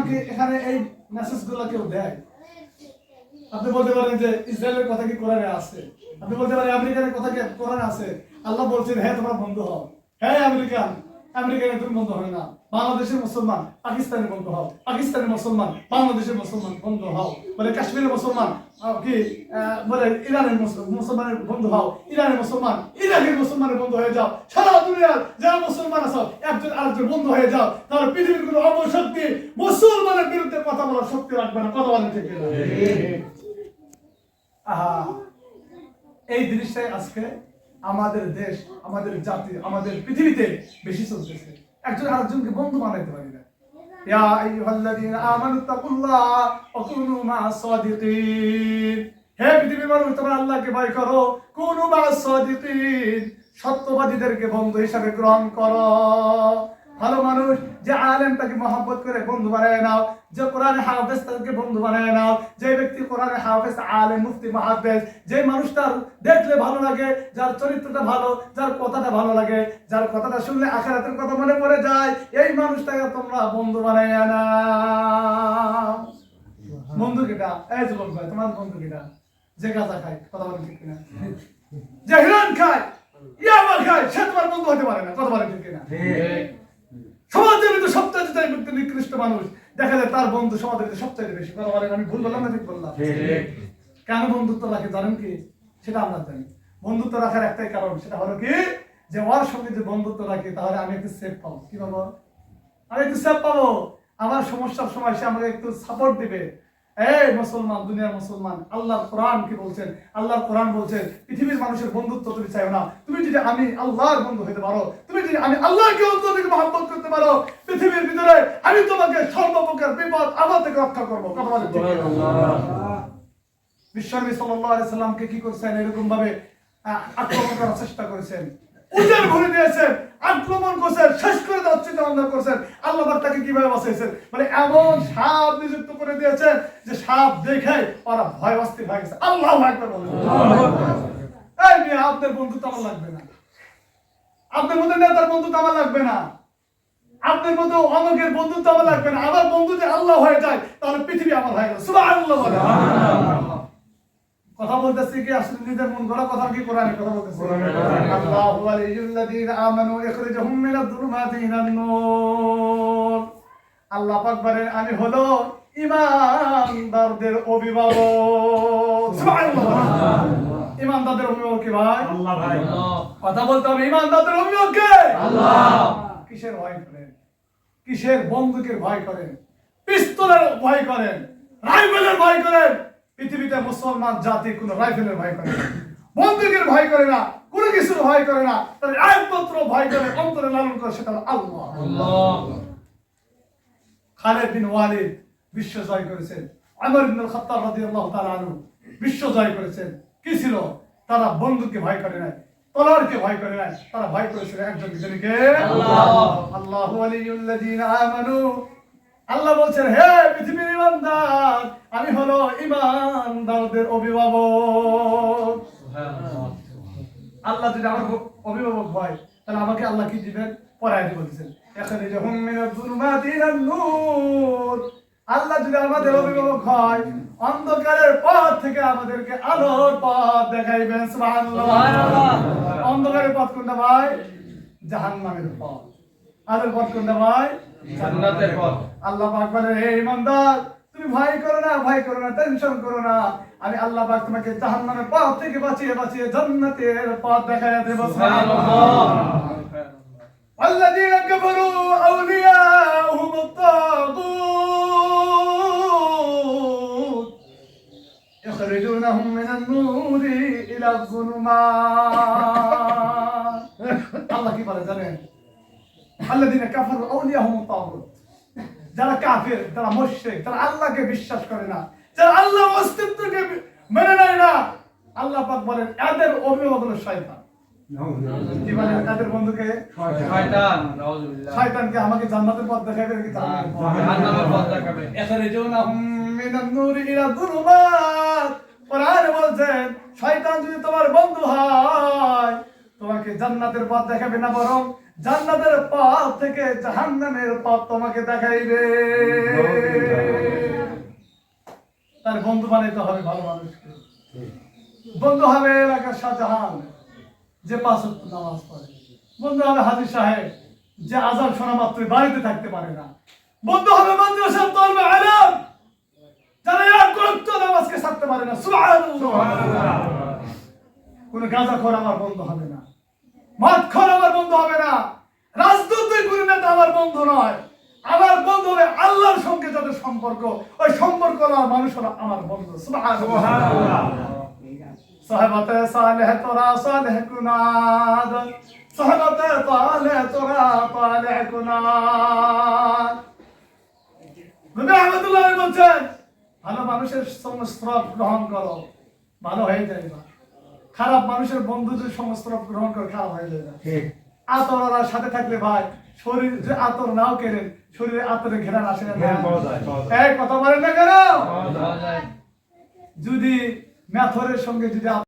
কি এখানে এই মেসেজগুলো কেউ দেয়? আপনি বলতে পারেন যে ইসরায়েলের কথা কি কোরআনে আছে, আপনি বলতে পারেন আমেরিকার কথা কি কোরআনে আছে। আল্লাহ বলছেন হ্যাঁ তোমরা বন্ধু হও। হ্যাঁ আমেরিকার তুমি বন্ধু হয় না, বাংলাদেশের মুসলমান পাকিস্তানের বন্ধু হও, পাকিস্তানের মুসলমান বাংলাদেশের মুসলমান বন্ধু হও, বলে কাশ্মীরের মুসলমান কি বলে ইরানের মুসলমানের বন্ধু হও, ইরানের মুসলমান ইরাকের মুসলমানের বন্ধু হয়ে যাও, সারা দুনিয়ার যারা মুসলমান আছো একজন আরেকজন বন্ধু হয়ে যাও, তাহলে পৃথিবীর কোনো অপশক্তি মুসলমানের বিরুদ্ধে কথা বলার শক্তি রাখবে না। কথা বলেন ঠিক না? এই জিনিসটাই আজকে আমাদের দেশ, আমাদের জাতি, আমাদের পৃথিবীতে বেশি চলতেছে। একজন আরেকজনকে বন্ধু বানাইতে পারি না। ইয়া আইয়ুহাল্লাযীনা আমানু তাকুল্লাহ ওয়া কুনু মা'আস সাদিকিন। হে পৃথিবীর মানুষ, তোমরা আল্লাহকে ভয় করো, কুনু মা'আস সাদিকিন, সত্যবাদীদেরকে বন্ধু হিসাবে গ্রহণ করো। ভালো মানুষ যে আলেম তাকে মহব্বত করে বন্ধু বানায় নাও, যে কোরআনে হাফেজ তাকে বন্ধু বানায় নাও, যে ব্যক্তি কোরআনে হাফেজ আলেম মুফতি মুহাদ্দিস, যে মানুষটার দেখলে ভালো লাগে, যার চরিত্রটা ভালো, যার কথাটা ভালো লাগে, যার কথাটা শুনলে আখিরাতের কথা মনে পড়ে যায়, এই মানুষটাকে তোমরা বন্ধু বানায় নাও। বন্ধু কিটা? এই যুবক ভাই, তোমার বন্ধু কিটা? যে গাঁজা খায়, কথা বলেন ঠিক কিনা? যে হিরণ খায়, ইয়াবা খায়, সে তোমার বন্ধু হতে পারে না। কথা বলেন ঠিক কিনা? সমাজের ভিতরে সবচেয়ে নিকৃষ্ট মানুষ দেখা যায় তার বন্ধু সমাজের ভিতরে সবচেয়ে বেশি। কথা বলেন আমি ভুল বললাম না ঠিক বললাম? কেন বন্ধুত্ব রাখে জানেন কি? সেটা আমরা জানি। বন্ধুত্ব রাখার একটাই কারণ, সেটা হলো কি যে ওর সঙ্গে যে বন্ধুত্ব রাখি তাহলে আমি একটু সেফ পাবো। কি পাবো? আমি একটু সেফ পাবো। আমার সমস্যার সময় সে আমাকে একটু সাপোর্ট দিবে। এই মুসলমান, দুনিয়ার মুসলমান, আল্লাহর কোরআন কি বলছেন? আল্লাহর কোরআন বলছেন পৃথিবীর মানুষের বন্ধুত্ব তুমি চাইও না। তুমি যদি আমি আল্লাহর বন্ধু হতে পারো, তুমি যদি আমি আল্লাহকে অন্তর থেকে মহব্বত করতে পারো, পৃথিবীর ভিতরে আমি তোমাকে সর্বপ্রকার বিপদ আপদ থেকে রক্ষা করবো। কথা বলেন ঠিক? বিশ্বনবী সাল্লাল্লাহু আলাইহি সাল্লামকে কি করছেন? এরকম ভাবে আক্রমণ করার চেষ্টা করেছেন, উজাড় ভরে দিয়েছেন, আক্রমণ করছেন, শেষ করে দেওয়ার চিন্তা ভাবনা করছেন। আল্লাহ তাকে কিভাবে বাঁচাইছেন? মানে এমন সাপ নিযুক্ত করে দিয়েছেন যে সাপ দেখে ওরা ভয় অস্থির হয়ে গেছে। আল্লাহু আকবার বলেন। এই মেয়ে, আপনার বন্ধুত্ব আমার লাগবে না, আপনার মতো নেতার বন্ধুত্ব আমার লাগবে না, আপনার মতো অমুকের বন্ধুত্ব আমার লাগবে না। আমার বন্ধু যে আল্লাহ হয়ে যায় তাহলে পৃথিবী আমার হয়ে গেল। সুবহানাল্লাহ বলেন। কথা বলতেছি কি আসলে নিজের মন গড়া কথা কি কোরআনে কথা বলতেছি? আল্লাহু ওয়ালিয়ুল্লাযীনা আমানু ইখরিজুহুম মিনাজ-যুলুমাতি ইলান-নূর। আল্লাহ পাক বলেন আমি হলো ঈমানদারদের অভিভাবক। সুবহানাল্লাহ। ঈমানদারদের অভিভাবক কি ভাই? আল্লাহ ভাই। কথা বলতে হবে, ঈমানদারদের অভিভাবক কে? আল্লাহ। কিসের ভয় করেন? কিসের বন্দুকের ভয় করেন? পিস্তলের ভয় করেন? রাইফেলের ভয় করেন? পৃথিবীতে মুসলমান জাতি কোন রাইফেলের ভয় করে না, বন্দুকের ভয় করে না, কোন কিছুর ভয় করে না। তার একমাত্র ভয় করে, অন্তরে লালন করে, সেটা হলো আল্লাহ। খালিদ বিন ওয়ালিদ বিশ্ব জয় করেছেন, ওমর ইবনে খাত্তাব রাদিয়াল্লাহু তাআলা আনহু বিশ্ব জয় করেছেন। কি ছিল? তারা বন্দুককে ভয় করে না, তলোয়ারকে ভয় করে না, তারা ভয় করেছিল একজন যিনিকে আল্লাহ। আল্লাহু ওয়ালিয়ুল্লাযীনা আমানু। আল্লাহ বলছেন হে পৃথিবীর ঈমানদার, আমি হলো ঈমানদারদের অভিভাবক। আল্লাহ যদি আমার অভিভাবক হয় তাহলে আমাকে আল্লাহ কি দিবেন? পরায়াতে বলছেন ইখরিজুহুম মিনাজ-যুলুমাতি ইলান-নূর। আল্লাহ যদি আমাদের অভিভাবক হয় অন্ধকারের পথ থেকে আমাদেরকে আলোর পথ দেখাইবেন। সুবহানাল্লাহ। অন্ধকারের পথ কোনটা ভাই? জাহান্নামের পথ। আলোর পথ কোনটা ভাই? জান্নাতের পথ। আল্লাহ পাক বলেন হে ঈমানদার, তুমি ভয় করো না, ভয় করো না, টেনশন করো না, আমি আল্লাহ পাক তোমাকে জাহান্নামের পথ থেকে বাঁচিয়ে বাঁচিয়ে জান্নাতের পথ দেখায় দেব। সুবহানাল্লাহ। আল্লাযীনা কাফারু আউলিয়াহুমুত তাগুত ইখরিজুনাহুম মিনান-নূরি ইলা-যুলুমাত। আল্লাহ কি বলে জানেন? আল্লাযীনা কাফারু আউলিয়াহুমুত তাগুত, যারা কাফের, যারা মুশরিক, যারা আল্লাহকে বিশ্বাস করে না, যারা আল্লাহর অস্তিত্বকে মেনে নেয় না, আল্লাহ পাক বলেন এদের অভিভাবক হলো শয়তান। কি বলেন? এদের বন্ধুকে শয়তান। নাউযুবিল্লাহ। শয়তানকে আমাকে জান্নাতের পথ দেখাবে নাকি জাহান্নামের পথ দেখাবে? ইখরিজুনাহুম মিনান-নূরি ইলা-যুলুমাত। কোরআন বলছেন শয়তান যদি তোমার বন্ধু হয় তোমাকে জান্নাতের পথ দেখাবে না, বরং জান্নাতের পথ থেকে জাহান্নামের পথ তোমাকে দেখাইবে। তার বন্ধু বানাইতে হবে ভালো মানুষকে। বন্ধু হবে এলাকার শাহজাহান যে 5 ওয়াক্ত নামাজ পড়ে। বন্ধু হবে হাজী সাহেব যে আযান শোনা মাত্র বাড়িতে থাকতে পারে না। বন্ধু হবে মাদ্রাসার তালিবে ইলম যারা এক ওয়াক্ত নামাজকে ছাড়তে পারে না। সুবহানাল্লাহ। কোন গাঁজাখোর আমার বন্ধু হবে না, মদখোর আমার বন্ধু হবে না, রাজনৈতিক গুরু নেতা আমার বন্ধু নয়। আমার বন্ধু হবে আল্লাহর সঙ্গে যাদের সম্পর্ক, ওই সম্পর্ক মানুষ হলো আমার বন্ধু। সুবহানাল্লাহ। সাহাবাতে সালেহ তোরা সালেহ কুনাদ, সাহাবাতে সালেহ তোরা সালেহ কুনাদ। নবী আহমদুল্লাহ বলছেন, ভালো মানুষের সংস্রব গ্রহণ করো, ভালো হয়ে যাইবা। খারাপ মানুষের বন্ধুদের সংস্রব গ্রহণ করে খারাপ হয়ে যাবে। আতর সাথে থাকলে ভাই শরীর যে আতর নাও কেনেন, শরীরে আতরে ঘেরান আসে না। এই কথা বলেন না কেন? যদি মেথরের সঙ্গে যদি